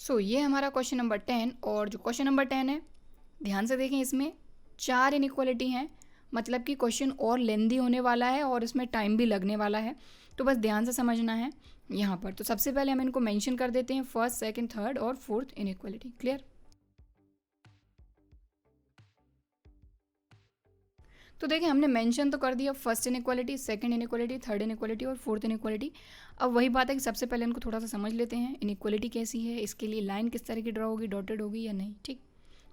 सो ये हमारा question number 10। और जो क्वेश्चन नंबर 10 है, ध्यान से देखें, इसमें 4 इनइक्वालिटी हैं, मतलब कि क्वेश्चन और लेंदी होने वाला है और इसमें टाइम भी लगने वाला है, तो बस ध्यान से समझना है यहाँ पर। तो सबसे पहले हम इनको मेंशन कर देते हैं, फर्स्ट, सेकंड, थर्ड और फोर्थ इनइक्वालिटी। क्लियर? तो देखिए, हमने मेंशन तो कर दिया first inequality, second inequality, third inequality और फोर्थ इनइक्वालिटी। अब वही बात है कि सबसे पहले इनको थोड़ा सा समझ लेते हैं, इनइक्वालिटी कैसी है, इसके लिए लाइन किस तरह की ड्रॉ होगी, डॉटेड होगी या नहीं। ठीक,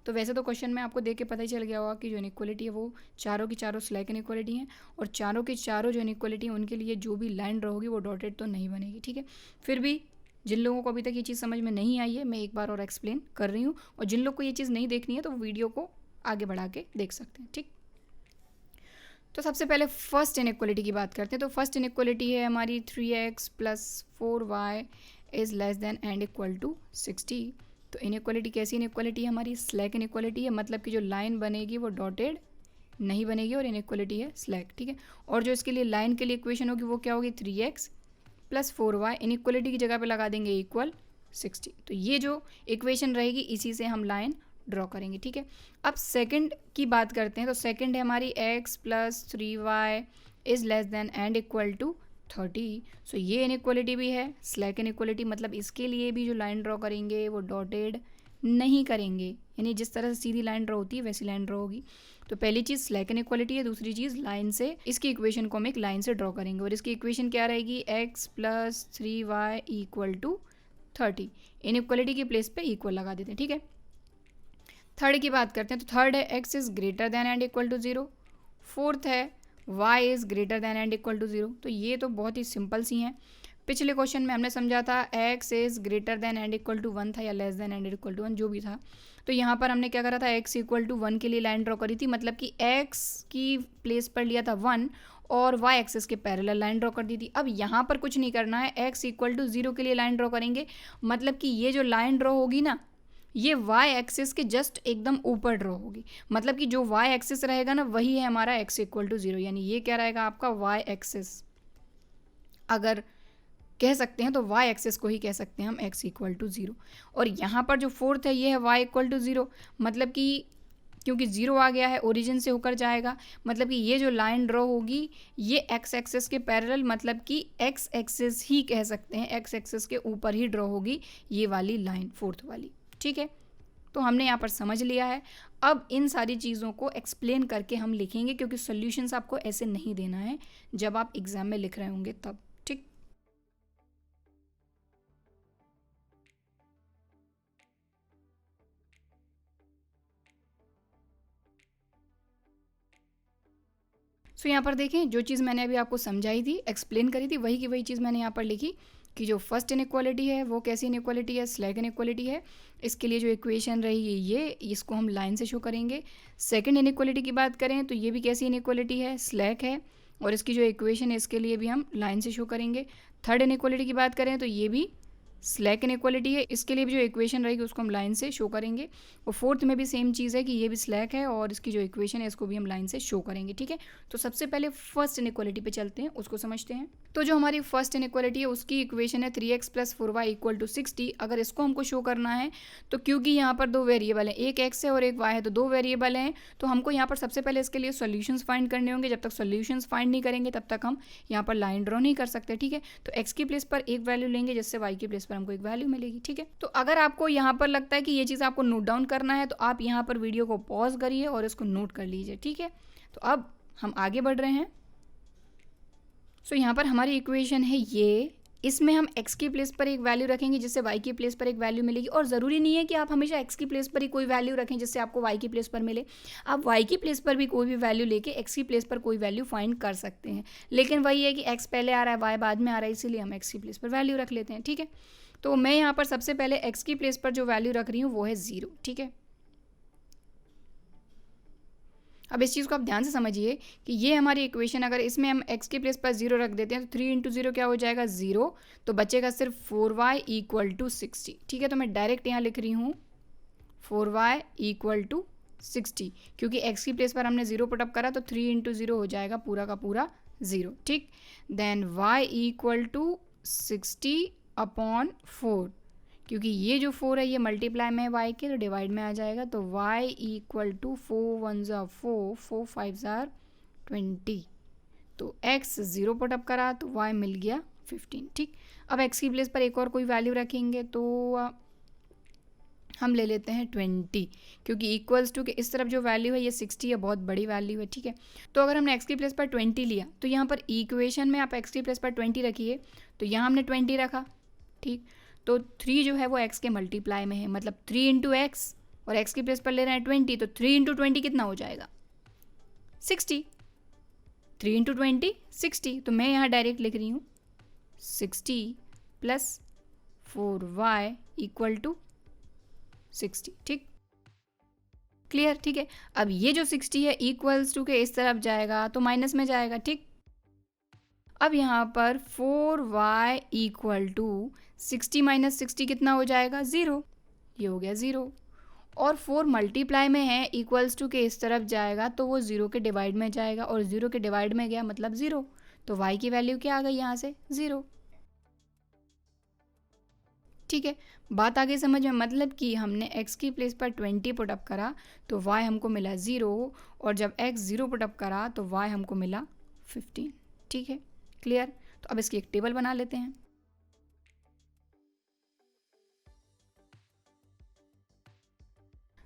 तो वैसे तो क्वेश्चन में आपको देख के पता ही चल गया होगा कि जो इनइक्वालिटी है वो चारों की चारों स्लैक इनइक्वालिटी हैं, और चारों की चारों जो इनइक्वालिटी हैं उनके लिए जो भी लाइन ड्रॉ होगी वो डॉटेड तो नहीं बनेगी। ठीक है, फिर भी जिन लोगों को अभी तक ये चीज़ समझ में नहीं आई है, मैं एक बार और एक्सप्लेन कर रही हूँ, और जिन लोग को ये चीज़ नहीं देखनी है तो वीडियो को आगे बढ़ा के देख सकते हैं। ठीक, तो सबसे पहले फर्स्ट इनइक्वालिटी की बात करते हैं। तो फर्स्ट इनइक्वालिटी है हमारी 3x plus 4y is less than and equal to 60। तो इनइक्वालिटी कैसी इनइक्वालिटी है हमारी? स्लैक इनइक्वालिटी है, मतलब कि जो लाइन बनेगी वो डॉटेड नहीं बनेगी और इनइक्वालिटी है स्लैक। ठीक है, और जो इसके लिए लाइन के लिए इक्वेशन होगी वो क्या होगी? 3x प्लस 4y, इनइक्वालिटी की जगह पे लगा देंगे इक्वल 60। तो ये जो इक्वेशन रहेगी इसी से हम लाइन ड्रॉ करेंगे। ठीक है, अब सेकंड की बात करते हैं। तो सेकंड है हमारी x plus 3y is less than and equal to 30। So ये इनइक्वालिटी भी है स्लैक इनइक्वालिटी, मतलब इसके लिए भी जो लाइन ड्रॉ करेंगे वो डॉटेड नहीं करेंगे, यानी जिस तरह से सीधी लाइन ड्रॉ होती है वैसी लाइन ड्रॉ होगी। तो पहली चीज़ स्लैक इनइक्वालिटी है, दूसरी चीज़ लाइन से इसकी इक्वेशन को हम एक लाइन से ड्रॉ करेंगे, और इसकी इक्वेशन क्या रहेगी? x plus 3y equal to 30। Inequality की प्लेस पे इक्वल लगा देते हैं। ठीक है, थर्ड की बात करते हैं। तो थर्ड है x is greater than and equal to 0। Fourth है y is greater than and equal to 0। तो ये तो बहुत ही सिंपल सी हैं। पिछले क्वेश्चन में हमने समझा था x is greater than and equal to 1 था, या less than and equal to 1, जो भी था। तो यहाँ पर हमने क्या करा था? x इक्वल टू 1 के लिए लाइन ड्रॉ करी थी, मतलब कि x की प्लेस पर लिया था 1 और y एक्सिस के पैरेलल लाइन ड्रॉ कर दी थी। अब यहाँ पर कुछ नहीं करना है, x इक्वल टू 0 के लिए लाइन ड्रॉ करेंगे, मतलब कि ये जो लाइन ड्रॉ होगी ना, ये y एक्सिस के जस्ट एकदम ऊपर ड्रॉ होगी, मतलब कि जो y एक्सिस रहेगा ना वही है हमारा x इक्वल टू 0, यानी ये क्या रहेगा आपका? y axis. अगर कह सकते हैं तो y एक्सिस को ही कह सकते हैं हम x इक्वल टू 0। और यहाँ पर जो फोर्थ है ये है y इक्वल टू 0, मतलब कि क्योंकि 0 आ गया है ओरिजिन से होकर जाएगा, मतलब कि ये जो लाइन ड्रॉ होगी ये x एक्सिस के पैरेलल, मतलब कि x एक्सिस ही कह सकते हैं, x एक्सिस के ऊपर ही ड्रॉ होगी ये वाली लाइन, फोर्थ वाली। ठीक है, तो हमने यहाँ पर समझ लिया है। अब इन सारी चीज़ों को एक्सप्लेन करके हम लिखेंगे, क्योंकि सॉल्यूशंस आपको ऐसे नहीं देना है जब आप एग्जाम में लिख रहे होंगे तब। ठीक, सो यहाँ पर देखें, जो चीज़ मैंने अभी आपको समझाई थी, एक्सप्लेन करी थी, वही की वही चीज़ मैंने यहाँ पर लिखी कि जो फर्स्ट इनइक्वालिटी है वो कैसी इनइक्वालिटी है? स्लैक इनइक्वालिटी है। इसके लिए जो इक्वेशन रहेगी ये, इसको हम लाइन से शो करेंगे। सेकंड इनइक्वालिटी की बात करें तो ये भी कैसी इनइक्वालिटी है? स्लैक है, और इसकी जो इक्वेशन है इसके लिए भी हम लाइन से शो करेंगे। थर्ड इनइक्वालिटी की बात करें तो ये भी स्लैक इनइक्वालिटी है, इसके लिए भी जो इक्वेशन रहेगी उसको हम लाइन से शो करेंगे। और फोर्थ में भी सेम चीज़ है कि ये भी स्लैक है, और इसकी जो इक्वेशन है इसको भी हम लाइन से शो करेंगे। ठीक है, तो सबसे पहले फर्स्ट इनइक्वालिटी पे चलते हैं, उसको समझते हैं। तो जो हमारी फर्स्ट इनइक्वालिटी है उसकी इक्वेशन है 3x plus 4y equal to 60। अगर इसको हमको शो करना है तो क्योंकि यहाँ पर दो वेरिएबल हैं, एक x है और एक y है, तो दो वेरिएबल हैं, तो हमको यहाँ पर सबसे पहले इसके लिए सॉल्यूशंस फाइंड करने होंगे। जब तक सॉल्यूशंस फाइंड नहीं करेंगे तब तक हम यहाँ पर लाइन ड्रॉ नहीं कर सकते। ठीक है, तो x की प्लेस पर एक वैल्यू लेंगे, जिससे y की प्लेस पर हमको एक वैल्यू मिलेगी। ठीक है, तो अगर आपको यहाँ पर लगता है कि ये चीज़ आपको नोट डाउन करना है तो आप यहाँ पर वीडियो को पॉज करिए और इसको नोट कर लीजिए। ठीक है, तो अब हम आगे बढ़ रहे हैं। सो यहाँ पर हमारी इक्वेशन है ये, इसमें हम x की प्लेस पर एक वैल्यू रखेंगे जिससे y की प्लेस पर एक वैल्यू मिलेगी। और ज़रूरी नहीं है कि आप हमेशा x की प्लेस पर ही कोई वैल्यू रखें जिससे आपको y की प्लेस पर मिले। आप y की प्लेस पर भी कोई भी वैल्यू लेके x की प्लेस पर कोई वैल्यू फाइंड कर सकते हैं, लेकिन वही है कि x पहले आ रहा है y बाद में आ रहा है, इसीलिए हम x की प्लेस पर वैल्यू रख लेते हैं। ठीक है, तो मैं यहाँ पर सबसे पहले x की प्लेस पर जो वैल्यू रख रही हूँ वो है 0। ठीक है, अब इस चीज़ को आप ध्यान से समझिए कि ये हमारी इक्वेशन, अगर इसमें हम x की प्लेस पर 0 रख देते हैं तो 3 इंटू 0 क्या हो जाएगा? 0। तो बचेगा सिर्फ 4y इक्वल टू 60। ठीक है, तो मैं डायरेक्ट यहाँ लिख रही हूँ 4y इक्वल टू 60, क्योंकि x की प्लेस पर हमने 0 पुटअप करा तो 3 इंटू 0 हो जाएगा पूरा का पूरा 0। ठीक, then y equal to 60 upon 4, क्योंकि ये जो 4 है ये मल्टीप्लाई में है y के, तो डिवाइड में आ जाएगा। तो y इक्वल टू 4 1 ज़ा 4, 4 5 ज़ा 20। तो x 0 पुट अप करा तो y मिल गया 15। ठीक, अब x की प्लेस पर एक और कोई वैल्यू रखेंगे तो हम ले लेते हैं 20, क्योंकि इक्वल्स टू के इस तरफ जो वैल्यू है ये 60 है, बहुत बड़ी वैल्यू है। ठीक है, तो अगर हमने x की प्लेस पर 20 लिया तो यहाँ पर इक्वेशन में आप x की प्लेस पर 20 रखिए, तो यहाँ हमने 20 रखा। ठीक, तो 3 जो है वो x के मल्टीप्लाई में है, मतलब 3 इंटू एक्स, और x की प्लेस पर ले रहे हैं 20, तो 3 इंटू 20 कितना हो जाएगा? 60। 3 इंटू 20 60, तो मैं यहाँ डायरेक्ट लिख रही हूँ 60 प्लस 4y इक्वल टू 60। ठीक, क्लियर? ठीक है, अब ये जो 60 है इक्वल्स टू के इस तरफ जाएगा तो माइनस में जाएगा। ठीक, अब यहाँ पर 4y इक्वल टू 60 माइनस 60 कितना हो जाएगा? 0। ये हो गया 0, और 4 मल्टीप्लाई में है, इक्वल्स टू के इस तरफ जाएगा तो वो 0 के डिवाइड में जाएगा, और 0 के डिवाइड में गया मतलब 0, तो y की वैल्यू क्या आ गई यहाँ से? 0। ठीक है, बात आगे समझ में, मतलब कि हमने x की प्लेस पर 20 पुट अप करा तो y हमको मिला 0, और जब x 0 पुट अप करा तो y हमको मिला 15। ठीक है, क्लियर? तो अब इसकी एक टेबल बना लेते हैं।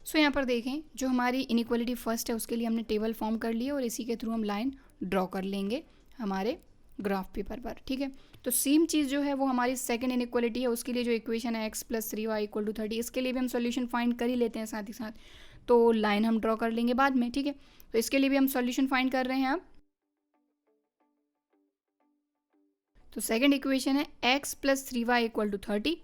सो यहाँ पर देखें, जो हमारी इनइक्वालिटी फर्स्ट है उसके लिए हमने टेबल फॉर्म कर लिया, और इसी के थ्रू हम लाइन ड्रॉ कर लेंगे हमारे ग्राफ पेपर पर। ठीक है, तो सेम चीज़ जो है वो हमारी सेकंड इनइक्वालिटी है, उसके लिए जो इक्वेशन है x plus 3y equal to 30, इसके लिए भी हम सॉल्यूशन फाइंड कर ही लेते हैं साथ ही साथ, तो लाइन हम ड्रॉ कर लेंगे बाद में। ठीक है, तो इसके लिए भी हम सॉल्यूशन फाइंड कर रहे हैं अब। तो सेकंड इक्वेशन है x plus 3y equal to 30।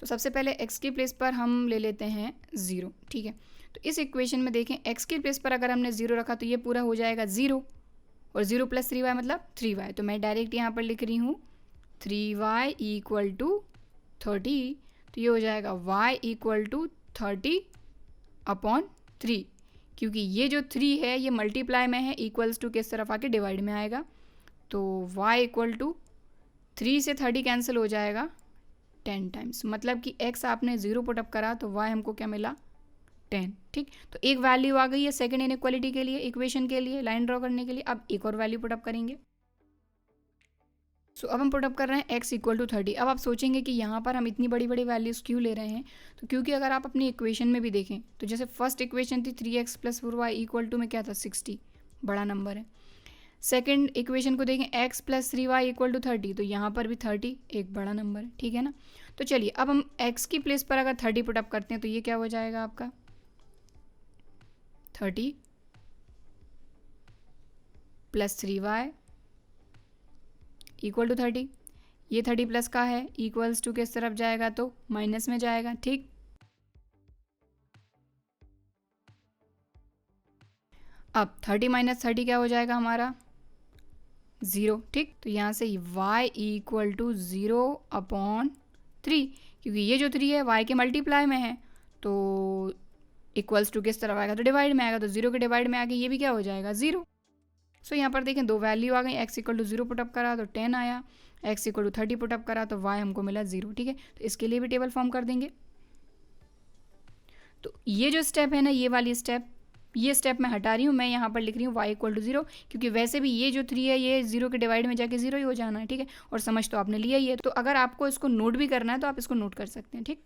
तो सबसे पहले x की प्लेस पर हम ले लेते हैं 0। ठीक है, तो इस इक्वेशन में देखें x की प्लेस पर अगर हमने 0 रखा तो ये पूरा हो जाएगा 0, और 0 प्लस 3y मतलब 3y, तो मैं डायरेक्ट यहाँ पर लिख रही हूँ 3y इक्वल टू 30। तो ये हो जाएगा y इक्वल टू 30 अपॉन 3, क्योंकि ये जो 3 है ये मल्टीप्लाई में है, इक्वल्स टू किस तरफ आके डिवाइड में आएगा, तो y इक्वल टू 3 से 30 कैंसिल हो जाएगा 10 टाइम्स, मतलब कि x आपने 0 पुट अप करा तो y हमको क्या मिला? 10। ठीक, तो एक वैल्यू आ गई है सेकंड इनइक्वालिटी के लिए, इक्वेशन के लिए लाइन ड्रॉ करने के लिए। अब एक और वैल्यू पुट अप करेंगे। सो अब हम पुट अप कर रहे हैं x इक्वल टू 30। अब आप सोचेंगे कि यहाँ पर हम इतनी बड़ी बड़ी वैल्यूज़ क्यों ले रहे हैं, तो क्योंकि अगर आप अपनी इक्वेशन में भी देखें तो जैसे फर्स्ट इक्वेशन थी 3x plus 4y equal to में क्या था? 60, बड़ा नंबर है। सेकेंड इक्वेशन को देखें x plus 3y equal to 30, तो यहाँ पर भी 30 एक बड़ा नंबर है। ठीक है ना, तो चलिए अब हम x की प्लेस पर अगर 30 पुट अप करते हैं तो ये क्या हो जाएगा आपका? 30 प्लस 3y इक्वल टू 30। ये 30 प्लस का है, इक्वल्स टू किस तरफ जाएगा? तो माइनस में जाएगा। ठीक, अब 30 माइनस 30 क्या हो जाएगा हमारा? 0। ठीक, तो यहाँ से y इक्वल टू 0 अपॉन 3, क्योंकि ये जो 3 है y के मल्टीप्लाई में है, तो इक्वल्स टू किस तरफ आएगा? तो डिवाइड में आएगा, तो 0 के डिवाइड में आके ये भी क्या हो जाएगा? 0। सो यहाँ पर देखें दो वैल्यू आ गई, x equal to 0 put up करा तो 10 आया, x equal to 30 put up करा तो y हमको मिला 0। ठीक है, तो इसके लिए भी टेबल फॉर्म कर देंगे। तो ये जो स्टेप है ना, ये वाली स्टेप, ये स्टेप मैं हटा रही हूँ, मैं यहाँ पर लिख रही हूँ y इक्वल टू 0, क्योंकि वैसे भी ये जो 3 है ये 0 के डिवाइड में जाके 0 ही हो जाना है। ठीक है, और समझ तो आपने लिया ही है, तो अगर आपको इसको नोट भी करना है तो आप इसको नोट कर सकते हैं। ठीक,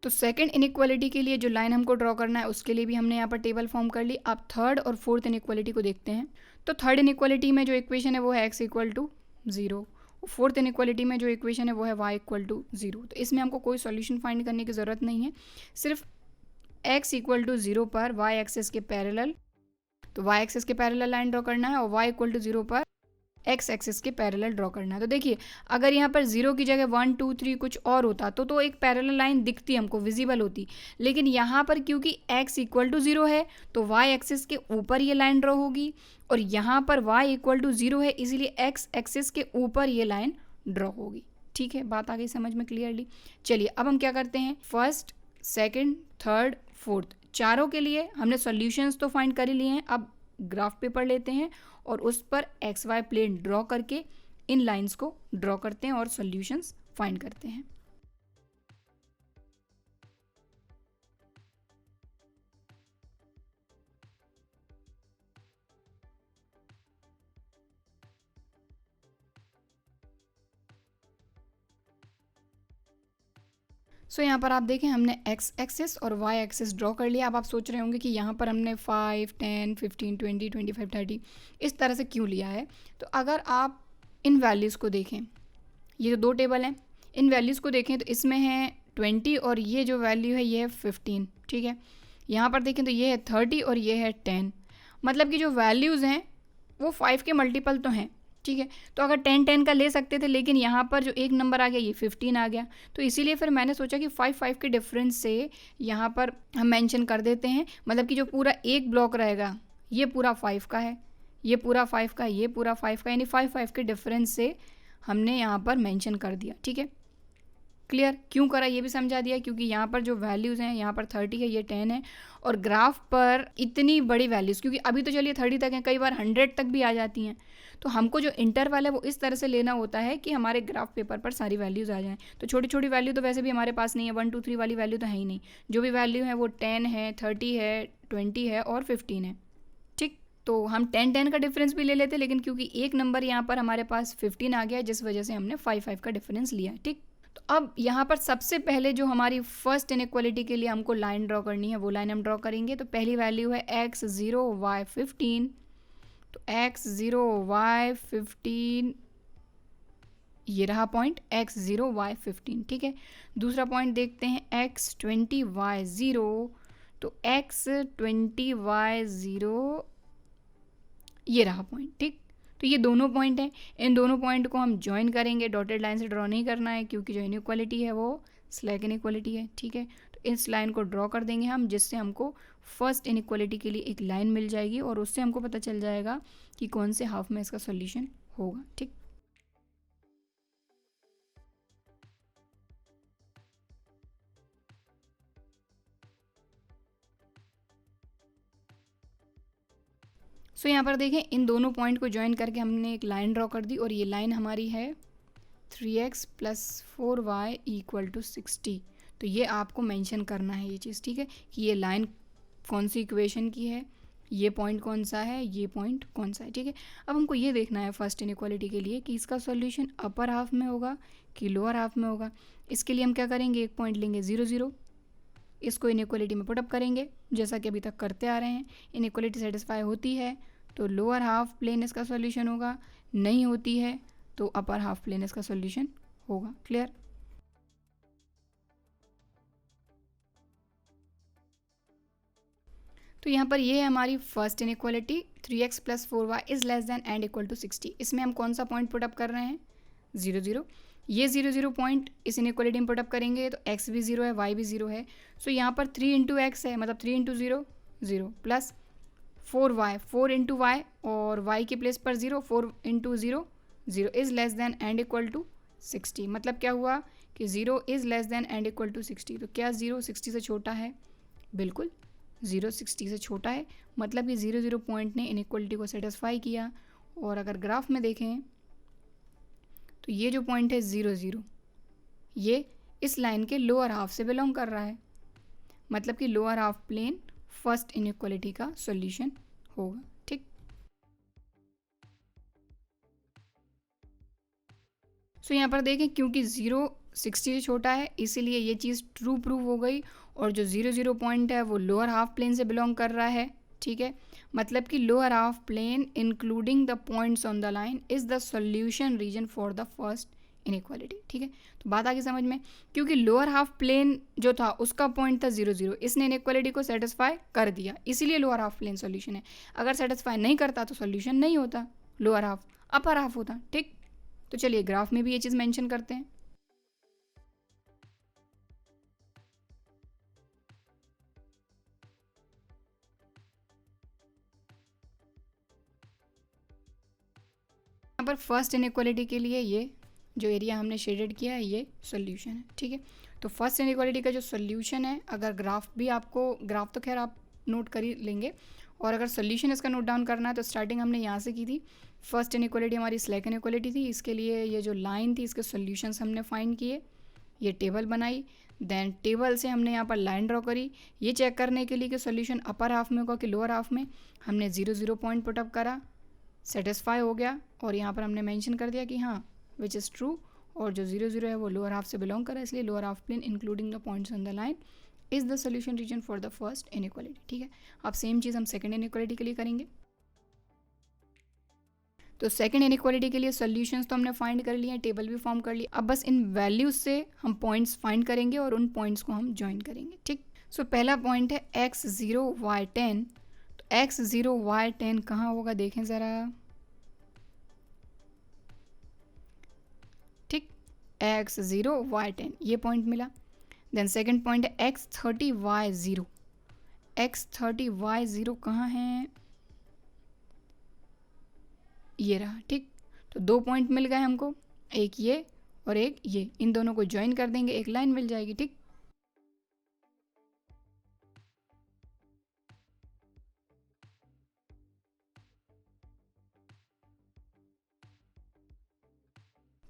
तो सेकंड इनइक्वालिटी के लिए जो लाइन हमको ड्रॉ करना है उसके लिए भी हमने यहाँ पर टेबल फॉर्म कर ली। आप थर्ड और फोर्थ इनइक्वालिटी को देखते हैं। तो थर्ड इनइक्वालिटी में जो इक्वेशन है वो है x equal to 0, fourth inequality में जो इक्वेशन है वो है y इक्वल टू 0। तो इसमें हमको कोई सॉल्यूशन फाइंड करने की ज़रूरत नहीं है, सिर्फ x इक्वल टू 0 पर y एक्सिस के पैरेलल, तो y एक्सिस के पैरेलल लाइन ड्रॉ करना है, और y इक्वल टू 0 पर x एक्सिस के पैरेलल ड्रॉ करना है। तो देखिए अगर यहाँ पर 0 की जगह 1 2 3 कुछ और होता तो एक पैरेलल लाइन दिखती हमको, विजिबल होती, लेकिन यहाँ पर क्योंकि x इक्वल टू 0 है तो y एक्सिस के ऊपर ये लाइन ड्रॉ होगी, और यहाँ पर y इक्वल टू 0 है इसीलिए x एक्सिस के ऊपर ये लाइन ड्रॉ होगी। ठीक है, बात आ गई समझ में क्लियरली। चलिए अब हम क्या करते हैं, फर्स्ट सेकेंड थर्ड फोर्थ चारों के लिए हमने सॉल्यूशंस तो फाइंड कर ही लिए हैं। अब ग्राफ पेपर लेते हैं और उस पर एक्स वाई प्लेन ड्रॉ करके इन लाइंस को ड्रॉ करते हैं और सॉल्यूशंस फाइंड करते हैं। सो यहाँ पर आप देखें हमने एक्स एक्सिस और वाई एक्सिस ड्रॉ कर लिया। अब आप सोच रहे होंगे कि यहाँ पर हमने 5, 10, 15, 20, 25, 30 इस तरह से क्यों लिया है। तो अगर आप इन वैल्यूज़ को देखें, ये जो दो टेबल हैं, इन वैल्यूज़ को देखें तो इसमें है 20 और ये जो वैल्यू है ये है 15, ठीक है। यहाँ पर देखें तो ये है 30 और ये है 10, मतलब कि जो वैल्यूज़ हैं वो 5 के मल्टीपल तो हैं, ठीक है। तो अगर 10 10 का ले सकते थे, लेकिन यहाँ पर जो एक नंबर आ गया ये 15 आ गया, तो इसीलिए फिर मैंने सोचा कि 5 5 के डिफरेंस से यहाँ पर हम मेंशन कर देते हैं। मतलब कि जो पूरा एक ब्लॉक रहेगा ये पूरा 5 का है, ये पूरा 5 का है, ये पूरा 5 का, यानी 5 5 के डिफरेंस से हमने यहाँ पर मेंशन कर दिया, ठीक है। क्लियर? क्यों करा ये भी समझा दिया, क्योंकि यहाँ पर जो वैल्यूज़ हैं, यहाँ पर 30 है, ये 10 है, और ग्राफ पर इतनी बड़ी वैल्यूज़, क्योंकि अभी तो चलिए 30 तक हैं, कई बार 100 तक भी आ जाती हैं, तो हमको जो इंटरवल है वो इस तरह से लेना होता है कि हमारे ग्राफ पेपर पर सारी वैल्यूज़ आ जाएँ। तो छोटी छोटी वैल्यू तो वैसे भी हमारे पास नहीं है, 1 2 3 वाली वैल्यू तो है ही नहीं। जो भी वैल्यू है वो 10 है, 30 है, 20 है और 15 है, ठीक। तो हम 10 10 का डिफरेंस भी ले लेते, लेकिन क्योंकि एक नंबर यहाँ पर हमारे पास 15 आ गया, जिस वजह से हमने 5 5 का डिफरेंस लिया, ठीक। तो अब यहाँ पर सबसे पहले जो हमारी फर्स्ट इनइक्वालिटी के लिए हमको लाइन ड्रॉ करनी है, वो लाइन हम ड्रॉ करेंगे। तो पहली वैल्यू है x0 y15, तो x0 y15 ये रहा पॉइंट x0 y15, ठीक है। दूसरा पॉइंट देखते हैं x20 y0, तो x20 y0 ये रहा पॉइंट, ठीक। तो ये दोनों पॉइंट हैं, इन दोनों पॉइंट को हम ज्वाइन करेंगे। डॉटेड लाइन से ड्रॉ नहीं करना है, क्योंकि जो इनइक्वालिटी है वो स्लैक इनइक्वालिटी है, ठीक है। तो इस लाइन को ड्रॉ कर देंगे हम, जिससे हमको फर्स्ट इनइक्वालिटी के लिए एक लाइन मिल जाएगी, और उससे हमको पता चल जाएगा कि कौन से हाफ में इसका सोल्यूशन होगा, ठीक। सो यहाँ पर देखें, इन दोनों पॉइंट को ज्वाइन करके हमने एक लाइन ड्रॉ कर दी, और ये लाइन हमारी है 3x + 4y = 60। तो ये आपको मेंशन करना है ये चीज़, ठीक है, कि ये लाइन कौन सी इक्वेशन की है, ये पॉइंट कौन सा है, ये पॉइंट कौन सा है, ठीक है। अब हमको ये देखना है फर्स्ट इनइक्वालिटी के लिए कि इसका सॉल्यूशन अपर हाफ में होगा कि लोअर हाफ में होगा। इसके लिए हम क्या करेंगे, एक पॉइंट लेंगे 0 0, इसको इनइक्वालिटी में पुटअप करेंगे, जैसा कि अभी तक करते आ रहे हैं। इनइक्वालिटी सेटिस्फाई होती है तो लोअर हाफ प्लेन इसका सॉल्यूशन होगा, नहीं होती है तो अपर हाफ प्लेन इसका सॉल्यूशन होगा। क्लियर? तो यहाँ पर ये है हमारी फर्स्ट इनइक्वालिटी, 3x + 4y > 60। इसमें हम कौन सा पॉइंट पुटअप कर रहे हैं, 0 0। ये 0 0 पॉइंट इस इनइक्वालिटी में पुटअप करेंगे तो x भी 0 है, y भी 0 है। सो यहाँ पर 3 × x है, मतलब 3 × 0 0, प्लस 4y 4 × y, और y के प्लेस पर 0, 4 × 0 0 > 60। मतलब क्या हुआ कि 0 > 60। तो क्या 0 60 से छोटा है? बिल्कुल, 0 60 से छोटा है, मतलब कि 0 0 पॉइंट ने इनइक्वालिटी को सेटिस्फाई किया। और अगर ग्राफ में देखें तो ये जो पॉइंट है 0 0, ये इस लाइन के लोअर हाफ से बिलोंग कर रहा है, मतलब कि lower half plane first inequality का सॉल्यूशन होगा, ठीक। सो यहाँ पर देखें, क्योंकि 0 60 से छोटा है इसीलिए ये चीज़ ट्रू प्रूव हो गई, और जो 0 0 पॉइंट है वो लोअर हाफ प्लेन से बिलोंग कर रहा है, ठीक है। मतलब कि lower half plane including the points on the line is the solution region for the first inequality, ठीक है। तो बात आगे समझ में, क्योंकि लोअर हाफ प्लेन जो था उसका पॉइंट था 0 0, इसने इनइक्वालिटी को सेटिस्फाई कर दिया, इसीलिए लोअर हाफ प्लेन सॉल्यूशन है। अगर सेटिस्फाई नहीं करता तो सॉल्यूशन नहीं होता, लोअर हाफ अपर हाफ होता, ठीक। तो चलिए ग्राफ में भी ये चीज़ मेंशन करते हैं। यहाँ पर फर्स्ट इनइक्वालिटी के लिए ये जो एरिया हमने शेडेड किया है ये सॉल्यूशन है, ठीक है। तो फर्स्ट इनइक्वालिटी का जो सॉल्यूशन है, अगर ग्राफ भी आपको, ग्राफ तो खैर आप नोट कर ही लेंगे, और अगर सोल्यूशन इसका नोट डाउन करना है तो स्टार्टिंग हमने यहाँ से की थी। फर्स्ट इनइक्वालिटी हमारी स्लैक इनइक्वालिटी थी, इसके लिए ये जो लाइन थी इसके सोल्यूशंस हमने फाइंड किए, ये टेबल बनाई, देन टेबल से हमने यहाँ पर लाइन ड्रॉ करी ये चेक करने के लिए कि सोल्यूशन अपर हाफ में होगा कि लोअर हाफ में। हमने 0 0 पॉइंट पुटअप करा, सेटिस्फाई हो गया और यहाँ पर हमने मेंशन कर दिया कि हाँ विच इज़ ट्रू, और जो 0 0 है वो लोअर हाफ से बिलोंग कर रहा है, इसलिए lower half plane including the points on the line is the solution region for the first inequality. ठीक है, अब सेम चीज़ हम सेकंड इनइक्वालिटी के लिए करेंगे। तो सेकंड इनइक्वालिटी के लिए सॉल्यूशंस तो हमने फाइंड कर लिए हैं, टेबल भी फॉर्म कर लिया। अब बस इन वैल्यूज से हम पॉइंट्स फाइंड करेंगे और उन पॉइंट्स को हम ज्वाइन करेंगे। ठीक, सो पहला पॉइंट है x0 y10। तो x0 y10 कहाँ होगा देखें ज़रा। ठीक, x0 y10 ये पॉइंट मिला। देन सेकंड पॉइंट है x30 y0। x30 y0 कहाँ है, ये रहा। ठीक, तो 2 पॉइंट मिल गए हमको, एक ये और एक ये, इन दोनों को ज्वाइन कर देंगे, एक लाइन मिल जाएगी। ठीक,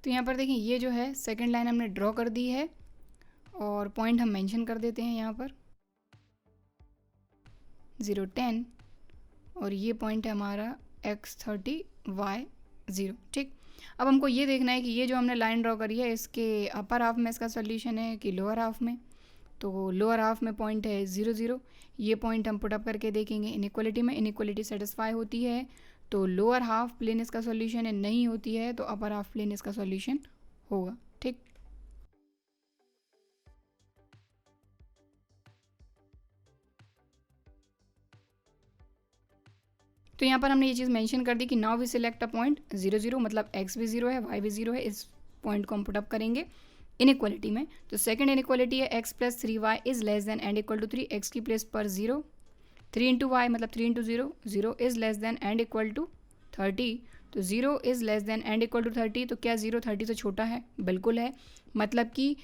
तो यहाँ पर देखें ये जो है सेकंड लाइन हमने ड्रॉ कर दी है और पॉइंट हम मेंशन कर देते हैं यहाँ पर 0 10 और ये पॉइंट है हमारा x30 y0। ठीक, अब हमको ये देखना है कि ये जो हमने लाइन ड्रॉ करी है इसके अपर हाफ में इसका सोल्यूशन है कि लोअर हाफ में। तो लोअर हाफ में पॉइंट है 0 0, ये पॉइंट हम पुटअप करके देखेंगे इनइक्वालिटी में। इनइक्वालिटी सेटिस्फाई होती है तो लोअर हाफ प्लेन इसका सोल्यूशन है, नहीं होती है तो अपर हाफ प्लेन इसका सोल्यूशन होगा। ठीक, तो यहाँ पर हमने ये चीज़ मेंशन कर दी कि now we select a point 0 0, मतलब x भी 0 है y भी 0 है, इस पॉइंट को हम पुटअप करेंगे इनइक्वालिटी में। तो सेकंड इनइक्वालिटी है x + 3y is less than and equal to 3, x की प्लेस पर 0, 3 इंटू वाई मतलब 3 into 0, 0 is less than and equal to 30। तो 0 is less than and equal to 30, तो क्या 0 30 से छोटा है, बिल्कुल है। मतलब कि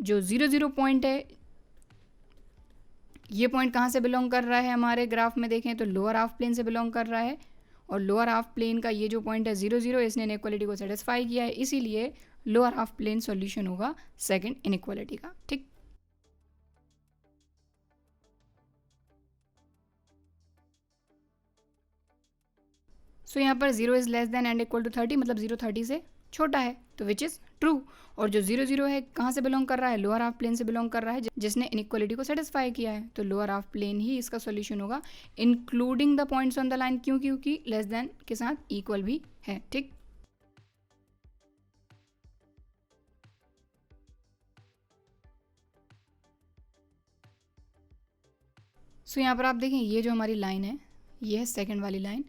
जो 0 0 पॉइंट है ये पॉइंट कहाँ से बिलोंग कर रहा है हमारे ग्राफ में देखें तो लोअर हाफ प्लेन से बिलोंग कर रहा है, और लोअर हाफ प्लेन का ये जो पॉइंट है 0 0 इसने इनइक्वालिटी को सेटिस्फाई किया है, इसीलिए लोअर हाफ प्लेन सॉल्यूशन होगा सेकंड इनइक्वालिटी का। ठीक, सो यहाँ पर 0 is less than and equal to 30, मतलब 0 30 से छोटा है, तो विच इज़ ट्रू। और जो 0 0 है कहाँ से बिलोंग कर रहा है, लोअर हाफ प्लेन से बिलोंग कर रहा है जिसने इनइक्वालिटी को सेटिस्फाई किया है, तो लोअर हाफ प्लेन ही इसका सॉल्यूशन होगा including the points on the line, क्यों, क्योंकि लेस देन के साथ इक्वल भी है। ठीक, सो यहाँ पर आप देखें ये जो हमारी लाइन है ये है सेकंड वाली लाइन,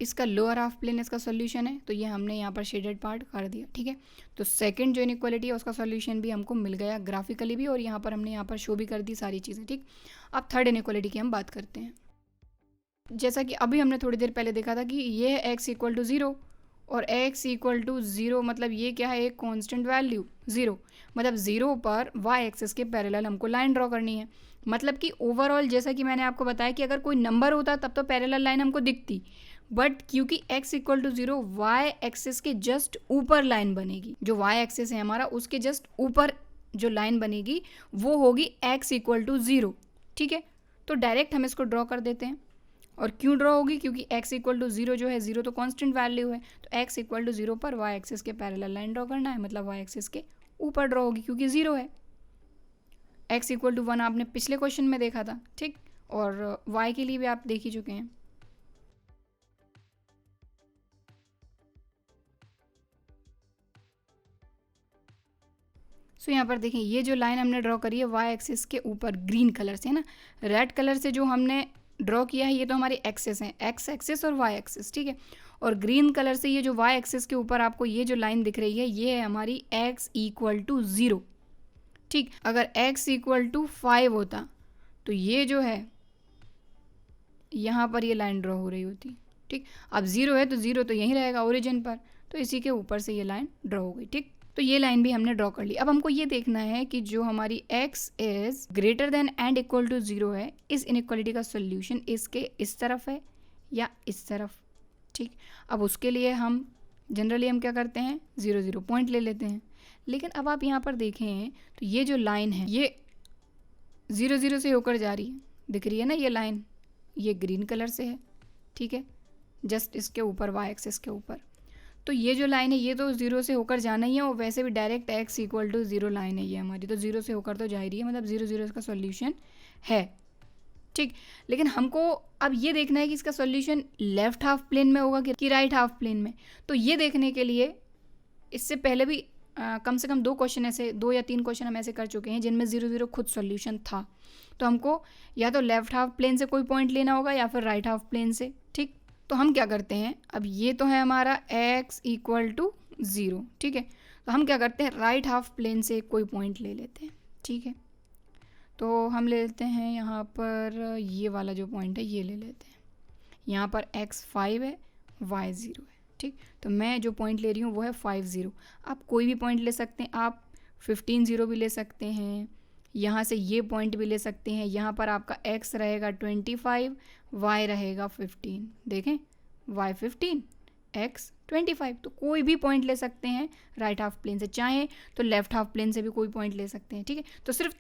इसका लोअर हाफ प्लेन इसका सॉल्यूशन है, तो ये हमने यहाँ पर शेडेड पार्ट कर दिया। ठीक है, तो सेकंड जो इनइक्वालिटी है उसका सॉल्यूशन भी हमको मिल गया ग्राफिकली भी, और यहाँ पर हमने यहाँ पर शो भी कर दी सारी चीज़ें। ठीक, अब थर्ड इनइक्वालिटी की हम बात करते हैं। जैसा कि अभी हमने थोड़ी देर पहले देखा था कि ये है x इक्वल टू 0 और x इक्वल टू 0, मतलब ये क्या है, एक कांस्टेंट वैल्यू 0, मतलब 0 पर y एक्सिस के पैरेलल हमको लाइन ड्रॉ करनी है। मतलब कि ओवरऑल जैसा कि मैंने आपको बताया कि अगर कोई नंबर होता तब तो पैरेलल लाइन हमको दिखती, बट क्योंकि x equal to 0 y axis के जस्ट ऊपर लाइन बनेगी, जो y एक्सिस है हमारा उसके जस्ट ऊपर जो लाइन बनेगी वो होगी x इक्वल टू 0। ठीक है, तो डायरेक्ट हम इसको ड्रॉ कर देते हैं। और क्यों ड्रॉ होगी, क्योंकि x इक्वल टू 0 जो है 0 तो कांस्टेंट वैल्यू है, तो x इक्वल टू 0 पर y एक्सिस के पैरेलल लाइन ड्रॉ करना है, मतलब y एक्सिस के ऊपर ड्रॉ होगी क्योंकि 0 है। x इक्वल टू 1 आपने पिछले क्वेश्चन में देखा था। ठीक, और y के लिए भी आप देख ही चुके हैं। सो यहाँ पर देखें ये जो लाइन हमने ड्रॉ करी है y एक्सिस के ऊपर ग्रीन कलर से है ना, रेड कलर से जो हमने ड्रॉ किया है ये तो हमारी एक्सिस है, x एक्सिस और y एक्सिस। ठीक है, और ग्रीन कलर से ये जो y एक्सिस के ऊपर आपको ये जो लाइन दिख रही है ये है हमारी x इक्वल टू 0। ठीक, अगर x इक्वल टू 5 होता तो ये जो है यहाँ पर ये लाइन ड्रॉ हो रही होती। ठीक, अब 0 है तो 0 तो यहीं रहेगा ओरिजिन पर, तो इसी के ऊपर से ये लाइन ड्रॉ हो गई। ठीक, तो ये लाइन भी हमने ड्रॉ कर ली। अब हमको ये देखना है कि जो हमारी x is greater than and equal to 0 है, इस इनइक्वालिटी का सोल्यूशन इसके इस तरफ है या इस तरफ, ठीक। अब उसके लिए हम जनरली हम क्या करते हैं, 0 0 पॉइंट ले लेते हैं। लेकिन अब आप यहाँ पर देखें तो ये जो लाइन है ये 0 0 से होकर जा रही है, दिख रही है ना ये लाइन, ये ग्रीन कलर से है, ठीक है, जस्ट इसके ऊपर वाई एक्सिस के ऊपर। तो ये जो लाइन है ये तो 0 से होकर जाना ही है, और वैसे भी direct x equal to 0 line है ये हमारी, तो 0 से होकर तो जा ही रही है, मतलब 0 0 इसका सॉल्यूशन है, ठीक। लेकिन हमको अब ये देखना है कि इसका सॉल्यूशन लेफ्ट हाफ प्लेन में होगा कि राइट हाफ प्लेन में। तो ये देखने के लिए इससे पहले भी कम से कम 2 क्वेश्चन ऐसे, 2 या 3 क्वेश्चन हम ऐसे कर चुके हैं जिनमें 0 0 खुद सॉल्यूशन था। तो हमको या तो लेफ्ट हाफ प्लेन से कोई पॉइंट लेना होगा या फिर राइट हाफ प्लेन से, ठीक। तो हम क्या करते हैं, अब ये तो है हमारा x इक्वल टू 0, ठीक है। तो हम क्या करते हैं, राइट हाफ प्लेन से कोई पॉइंट ले लेते हैं, ठीक है। तो हम ले लेते हैं यहाँ पर ये वाला जो पॉइंट है ये ले लेते हैं। यहाँ पर x 5 है, y 0 है, ठीक। तो मैं जो पॉइंट ले रही हूँ वो है 5 0। आप कोई भी पॉइंट ले सकते हैं, आप 15 0 भी ले सकते हैं, यहाँ से ये पॉइंट भी ले सकते हैं। यहाँ पर आपका x रहेगा 25, y रहेगा 15, देखें y 15 x 25। तो कोई भी पॉइंट ले सकते हैं राइट हाफ प्लेन से, चाहे तो लेफ्ट हाफ प्लेन से भी कोई पॉइंट ले सकते हैं, ठीक है। तो सिर्फ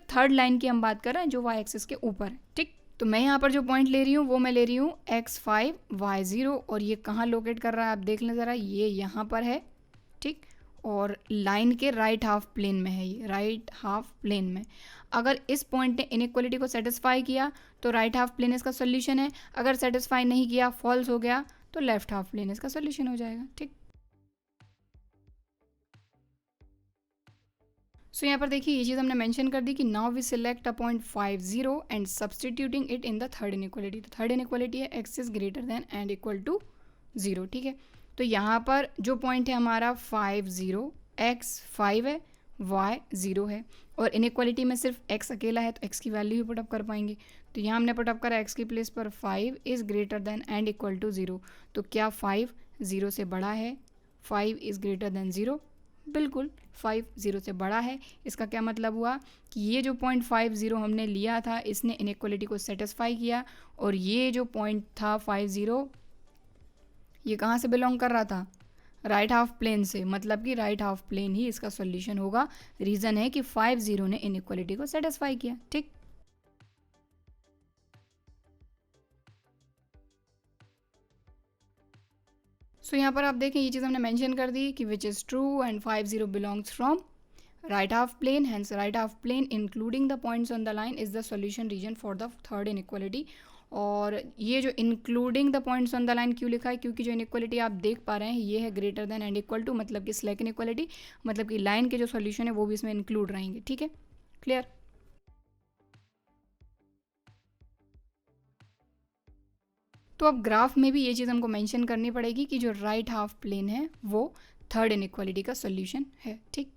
थर्ड लाइन की हम बात कर रहे हैं जो y एक्सिस के ऊपर है, ठीक। तो मैं यहाँ पर जो पॉइंट ले रही हूँ वो मैं ले रही हूँ x 5 y 0, और ये कहाँ लोकेट कर रहा है आप देख लें ज़रा, ये यहाँ पर है, ठीक। और लाइन के राइट हाफ प्लेन में है, ये राइट हाफ प्लेन में। अगर इस पॉइंट ने इनइक्वालिटी को सेटिस्फाई किया तो राइट हाफ प्लेन इसका सोल्यूशन है, अगर सेटिस्फाई नहीं किया, फॉल्स हो गया, तो लेफ्ट हाफ प्लेन इसका सोल्यूशन हो जाएगा, ठीक। सो यहाँ पर देखिए ये चीज़ हमने मेंशन कर दी कि now we select a point 5 0 and substituting it in the third inequality. तो थर्ड इनइक्वालिटी है x is greater than and equal to 0, ठीक है। तो यहाँ पर जो पॉइंट है हमारा 5 0, x 5 है, y 0 है, और इनइक्वालिटी में सिर्फ x अकेला है तो x की वैल्यू ही पुटअप कर पाएंगे। तो यहाँ हमने पुटअप करा x की प्लेस पर 5 is greater than and equal to 0। तो क्या 5 0 से बड़ा है, 5 इज़ ग्रेटर देन 0, बिल्कुल 5 0 से बड़ा है। इसका क्या मतलब हुआ कि ये जो पॉइंट 5 0 हमने लिया था इसने इनइक्वालिटी को सेटिस्फाई किया, और ये जो पॉइंट था 5 0 ये कहाँ से बिलोंग कर रहा था, राइट हाफ प्लेन से, मतलब कि राइट हाफ प्लेन ही इसका सॉल्यूशन होगा। रीज़न है कि 5 0 ने इनइक्वालिटी को सेटिस्फाई किया, ठीक। सो यहाँ पर आप देखें ये चीज़ हमने मेंशन कर दी कि which is true and 5 0 belongs from right half plane, hence right half plane including the points on the line is the solution region for the third inequality. और ये जो including the points on the line क्यों लिखा है, क्योंकि जो inequality आप देख पा रहे हैं ये है greater than and equal to, मतलब कि स्लैक इनइक्वालिटी, मतलब कि लाइन के जो सॉल्यूशन है वो भी इसमें इंक्लूड रहेंगे, ठीक है, क्लियर। तो अब ग्राफ में भी ये चीज़ हमको मेंशन करनी पड़ेगी कि जो राइट हाफ प्लेन है वो थर्ड इनइक्वालिटी का सॉल्यूशन है, ठीक।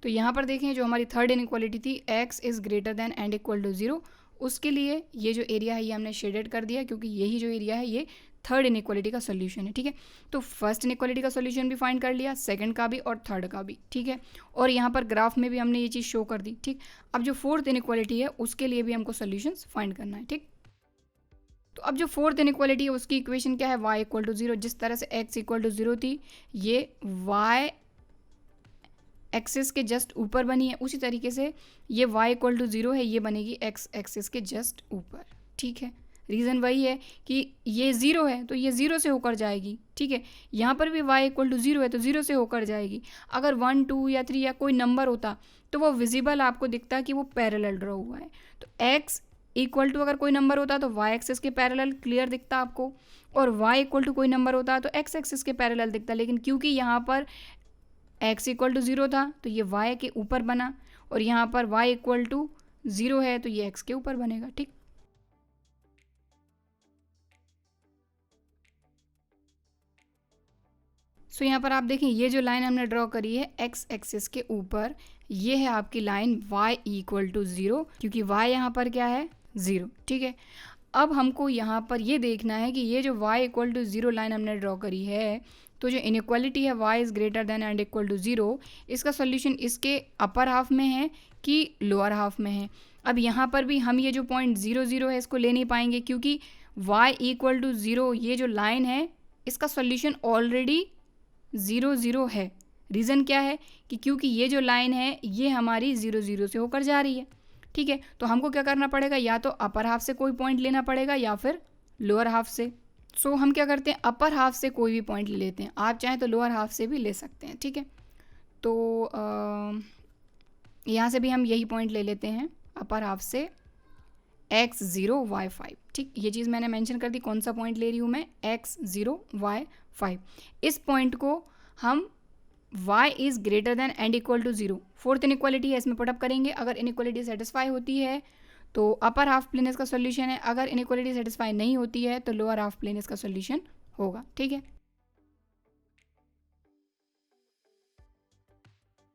तो यहाँ पर देखें जो हमारी थर्ड इनइक्वालिटी थी x is greater than and equal to 0, उसके लिए ये जो एरिया है ये हमने शेडेड कर दिया, क्योंकि यही जो एरिया है ये थर्ड इनइक्वालिटी का सॉल्यूशन है, ठीक है। तो फर्स्ट इनइक्वालिटी का सॉल्यूशन भी फाइंड कर लिया, सेकंड का भी और थर्ड का भी, ठीक है। और यहाँ पर ग्राफ में भी हमने ये चीज़ शो कर दी, ठीक। अब जो फोर्थ इनइक्वालिटी है उसके लिए भी हमको सॉल्यूशंस फाइंड करना है, ठीक। तो अब जो फोर्थ इनइक्वालिटी है उसकी इक्वेशन क्या है, y इक्वल टू 0। जिस तरह से x इक्वल टू 0 थी ये y एक्सिस के जस्ट ऊपर बनी है, उसी तरीके से ये y इक्वल टू 0 है, ये बनेगी x एक्सिस के जस्ट ऊपर, ठीक है। रीज़न वही है कि ये 0 है तो ये 0 से होकर जाएगी, ठीक है। यहाँ पर भी y इक्वल टू 0 है तो 0 से होकर जाएगी। अगर 1 2 या 3 या कोई नंबर होता तो वो विजिबल आपको दिखता कि वो पैरेलल ड्रॉ हुआ है। तो x इक्वल टू अगर कोई नंबर होता तो y एक्सिस के पैरेलल क्लियर दिखता आपको, और y इक्वल टू कोई नंबर होता तो x एक्सिस के पैरेलल दिखता। लेकिन क्योंकि यहाँ पर x इक्वल टू 0 था तो ये y के ऊपर बना, और यहाँ पर y इक्वल टू 0 है तो ये x के ऊपर बनेगा, ठीक। सो यहाँ पर आप देखें ये जो लाइन हमने ड्रॉ करी है x एक्सिस के ऊपर, ये है आपकी लाइन y इक्वल टू 0, क्योंकि y यहाँ पर क्या है 0, ठीक है। अब हमको यहाँ पर ये देखना है कि ये जो y इक्वल टू 0 लाइन हमने ड्रॉ करी है तो जो इनइक्वालिटी है y is greater than and equal to 0, इसका सॉल्यूशन इसके अपर हाफ में है कि लोअर हाफ में है। अब यहाँ पर भी हम ये जो पॉइंट 0 0 है इसको ले नहीं पाएंगे, क्योंकि y इक्वल टू 0 ये जो लाइन है इसका सॉल्यूशन ऑलरेडी 0 0 है। रीज़न क्या है कि क्योंकि ये जो लाइन है ये हमारी 0 0 से होकर जा रही है। ठीक है, तो हमको क्या करना पड़ेगा, या तो अपर हाफ से कोई पॉइंट लेना पड़ेगा या फिर लोअर हाफ से। सो हम क्या करते हैं, अपर हाफ से कोई भी पॉइंट ले लेते हैं, आप चाहें तो लोअर हाफ से भी ले सकते हैं। ठीक है, तो यहाँ से भी हम यही पॉइंट ले लेते हैं, अपर हाफ से x0 y5। ठीक, ये चीज़ मैंने मेंशन कर दी, कौन सा पॉइंट ले रही हूँ मैं, x0 y5। इस पॉइंट को हम y is greater than and equal to 0, fourth inequality है, इसमें पुटअप करेंगे। अगर इनइक्वालिटी सेटिस्फाई होती है तो अपर हाफ प्लेन इसका सॉल्यूशन है, अगर इनइक्वालिटी सेटिस्फाई नहीं होती है तो लोअर हाफ प्लेन इसका सॉल्यूशन होगा। ठीक है,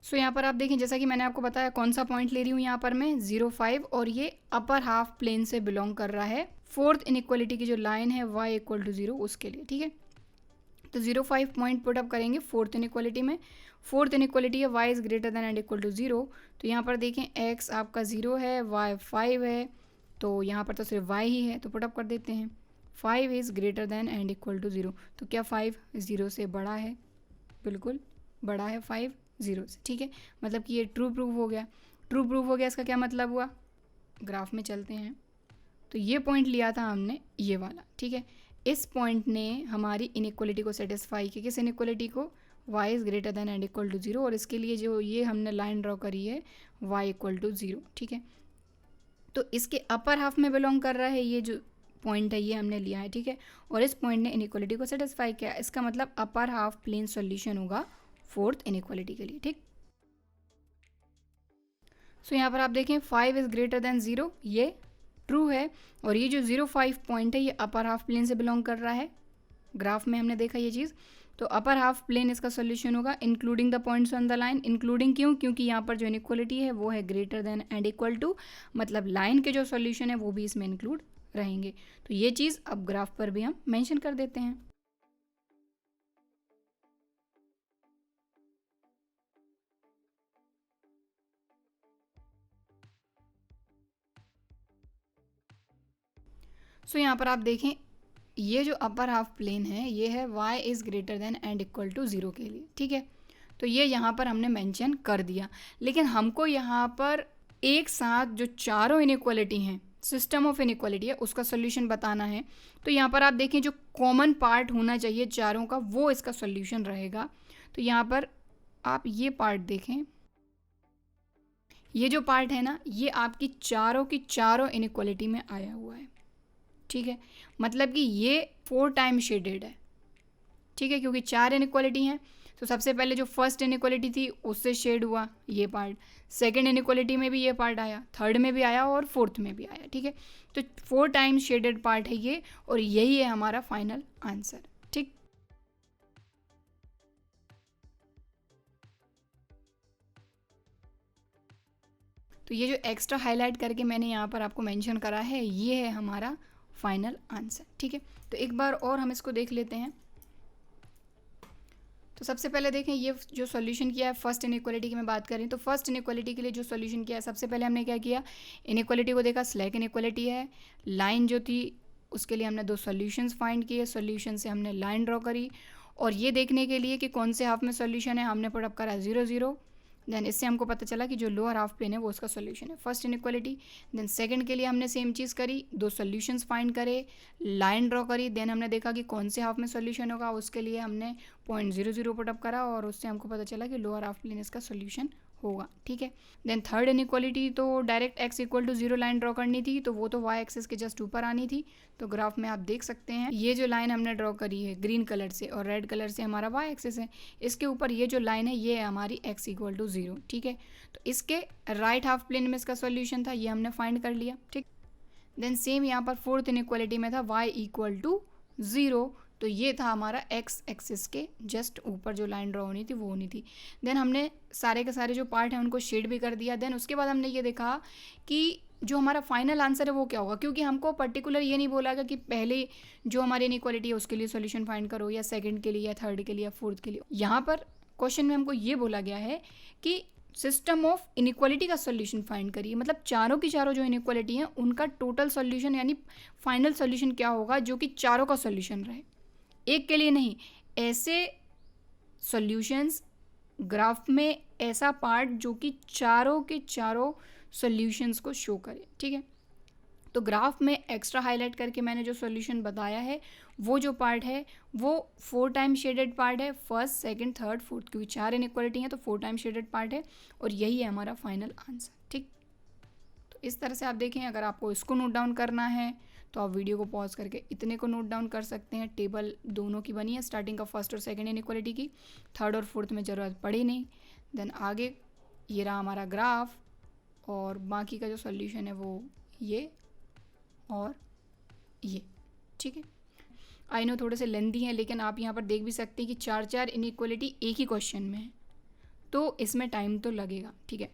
सो यहाँ पर आप देखें, जैसा कि मैंने आपको बताया कौन सा पॉइंट ले रही हूँ यहाँ पर मैं 0 5, और ये अपर हाफ प्लेन से बिलोंग कर रहा है फोर्थ इनइक्वालिटी की जो लाइन है y इक्वल टू 0 उसके लिए। ठीक है, तो 0 5 पॉइंट पुटअप करेंगे फोर्थ इनइक्वालिटी में। फोर्थ इनइक्वालिटी है y is greater than and equal to 0, तो यहाँ पर देखें x आपका 0 है, y 5 है, तो यहाँ पर तो सिर्फ y ही है, तो पुटअप कर देते हैं 5 is greater than and equal to 0। तो क्या 5 0 से बड़ा है, बिल्कुल बड़ा है 5 0 से। ठीक है, मतलब कि ये ट्रू प्रूव हो गया। ट्रू प्रूव हो गया, इसका क्या मतलब हुआ, ग्राफ में चलते हैं। तो ये पॉइंट लिया था हमने ये वाला। ठीक है, इस पॉइंट ने हमारी इनइक्वालिटी को सेटिस्फाई किया, किस इनइक्वालिटी को, y is greater than and equal to 0, और इसके लिए जो ये हमने लाइन ड्रॉ करी है y इक्वल टू 0। ठीक है, तो इसके अपर हाफ में बिलोंग कर रहा है ये जो पॉइंट है, ये हमने लिया है। ठीक है, और इस पॉइंट ने इनइक्वालिटी को सेटिस्फाई किया, इसका मतलब अपर हाफ प्लेन सॉल्यूशन होगा फोर्थ इनइक्वालिटी के लिए। ठीक, सो यहाँ पर आप देखें 5 इज़ ग्रेटर देन 0, ये ट्रू है, और ये जो 0 5 पॉइंट है ये अपर हाफ प्लेन से बिलोंग कर रहा है, ग्राफ में हमने देखा ये चीज़। तो अपर हाफ प्लेन इसका सॉल्यूशन होगा including the points on the line. Including क्यों, क्योंकि यहाँ पर जो इनइक्वालिटी है वो है greater than and equal to, मतलब लाइन के जो सॉल्यूशन है वो भी इसमें इंक्लूड रहेंगे। तो ये चीज़ अब ग्राफ पर भी हम मेंशन कर देते हैं। सो यहाँ पर आप देखें ये जो अपर हाफ प्लेन है ये है y is greater than and equal to 0 के लिए। ठीक है, तो ये यहाँ पर हमने मेंशन कर दिया, लेकिन हमको यहाँ पर एक साथ जो चारों इनइक्वालिटी हैं, सिस्टम ऑफ इनइक्वालिटी है, उसका सोल्यूशन बताना है। तो यहाँ पर आप देखें जो कॉमन पार्ट होना चाहिए चारों का वो इसका सोल्यूशन रहेगा। तो यहाँ पर आप ये पार्ट देखें, ये जो पार्ट है ना ये आपकी चारों की चारों इनइक्वालिटी में आया हुआ है। ठीक है, मतलब कि ये 4 टाइम शेडेड है। ठीक है, क्योंकि 4 इनइक्वालिटी हैं, तो सबसे पहले जो फर्स्ट इनइक्वालिटी थी उससे शेड हुआ ये पार्ट, सेकंड इनइक्वालिटी में भी ये पार्ट आया, थर्ड में भी आया और फोर्थ में भी आया। ठीक है, तो 4 टाइम शेडेड पार्ट है ये, और यही है हमारा फाइनल आंसर। ठीक, तो ये जो एक्स्ट्रा हाईलाइट करके मैंने यहाँ पर आपको मेंशन करा है ये है हमारा फाइनल आंसर। ठीक है, तो एक बार और हम इसको देख लेते हैं। तो सबसे पहले देखें ये जो सॉल्यूशन किया है फर्स्ट इनइक्वालिटी की मैं बात करें तो फर्स्ट इनइक्वालिटी के लिए जो सॉल्यूशन किया है, सबसे पहले हमने क्या किया, इनइक्वालिटी को देखा, स्लैक इनइक्वालिटी है, लाइन जो थी उसके लिए हमने 2 सॉल्यूशंस फाइंड किए, सॉल्यूशन से हमने लाइन ड्रॉ करी, और ये देखने के लिए कि कौन से हाफ में सॉल्यूशन है हमने पुट अप करा 0 0। देन इससे हमको पता चला कि जो लोअर हाफ प्लेन है वो उसका सॉल्यूशन है, फर्स्ट इनइक्वालिटी। देन सेकंड के लिए हमने सेम चीज़ करी, 2 सॉल्यूशंस फाइंड करे, लाइन ड्रॉ करी, देन हमने देखा कि कौन से हाफ में सॉल्यूशन होगा, उसके लिए हमने 0.00 पुट अप करा, और उससे हमको पता चला कि लोअर हाफ प्लेन इसका सॉल्यूशन होगा। ठीक है, देन थर्ड इनइक्वालिटी तो direct x equal to 0 line draw करनी थी, तो वो तो y एक्सिस के जस्ट ऊपर आनी थी। तो ग्राफ में आप देख सकते हैं ये जो लाइन हमने ड्रॉ करी है ग्रीन कलर से और रेड कलर से हमारा y एक्सिस है, इसके ऊपर ये जो लाइन है ये है हमारी x इक्वल टू 0। ठीक है, तो इसके राइट हाफ प्लेन में इसका सॉल्यूशन था, ये हमने फाइंड कर लिया। ठीक, देन सेम यहाँ पर फोर्थ इनइक्वालिटी में था y इक्वल टू 0, तो ये था हमारा एक्स एक्सिस के जस्ट ऊपर जो लाइन ड्रॉ होनी थी वो होनी थी। देन हमने सारे के सारे जो पार्ट हैं उनको शेड भी कर दिया। देन उसके बाद हमने ये देखा कि जो हमारा फाइनल आंसर है वो क्या होगा, क्योंकि हमको पर्टिकुलर ये नहीं बोला गया कि पहले जो हमारी इनइक्वालिटी है उसके लिए सॉल्यूशन फाइंड करो, या सेकंड के लिए, या थर्ड के लिए, या फोर्थ के लिए। यहाँ पर क्वेश्चन में हमको ये बोला गया है कि सिस्टम ऑफ इनइक्वालिटी का सॉल्यूशन फाइंड करिए, मतलब चारों की चारों जो इनइक्वालिटी हैं उनका टोटल सॉल्यूशन यानी फाइनल सॉल्यूशन क्या होगा जो कि चारों का सॉल्यूशन रहे, एक के लिए नहीं। ऐसे सॉल्यूशंस ग्राफ में ऐसा पार्ट जो कि चारों के चारों सॉल्यूशंस को शो करे, ठीक है। तो ग्राफ में एक्स्ट्रा हाईलाइट करके मैंने जो सॉल्यूशन बताया है वो जो पार्ट है वो 4 टाइम शेडेड पार्ट है, फर्स्ट सेकंड थर्ड फोर्थ, क्योंकि 4 इनइक्वालिटी हैं तो 4 टाइम शेडेड पार्ट है, और यही है हमारा फाइनल आंसर, ठीक। तो इस तरह से आप देखें, अगर आपको इसको नोट डाउन करना है तो आप वीडियो को पॉज करके इतने को नोट डाउन कर सकते हैं। टेबल दोनों की बनी है, स्टार्टिंग का फर्स्ट और सेकंड इनइक्वालिटी की, थर्ड और फोर्थ में ज़रूरत पड़ी नहीं। देन आगे ये रहा हमारा ग्राफ, और बाकी का जो सॉल्यूशन है वो ये और ये, ठीक है। आई नो थोड़े से लेंदी हैं, लेकिन आप यहाँ पर देख भी सकते हैं कि 4 इनइक्वालिटी एक ही क्वेश्चन में है, तो इसमें टाइम तो लगेगा, ठीक है।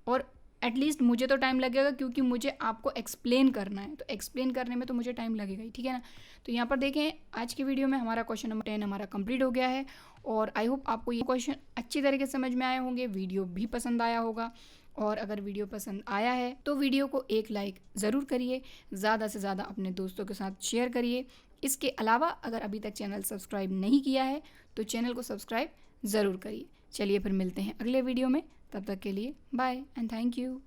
और एटलीस्ट मुझे तो टाइम लगेगा क्योंकि मुझे आपको एक्सप्लेन करना है, तो एक्सप्लेन करने में तो मुझे टाइम लगेगा ही, ठीक है ना। तो यहाँ पर देखें, आज की वीडियो में हमारा क्वेश्चन नंबर 10 हमारा कंप्लीट हो गया है, और आई होप आपको ये क्वेश्चन अच्छी तरीके से समझ में आए होंगे, वीडियो भी पसंद आया होगा। और अगर वीडियो पसंद आया है तो वीडियो को एक लाइक ज़रूर करिए, ज़्यादा से ज़्यादा अपने दोस्तों के साथ शेयर करिए। इसके अलावा अगर अभी तक चैनल सब्सक्राइब नहीं किया है तो चैनल को सब्सक्राइब ज़रूर करिए। चलिए फिर मिलते हैं अगले वीडियो में, तब तक के लिए बाय एंड थैंक यू।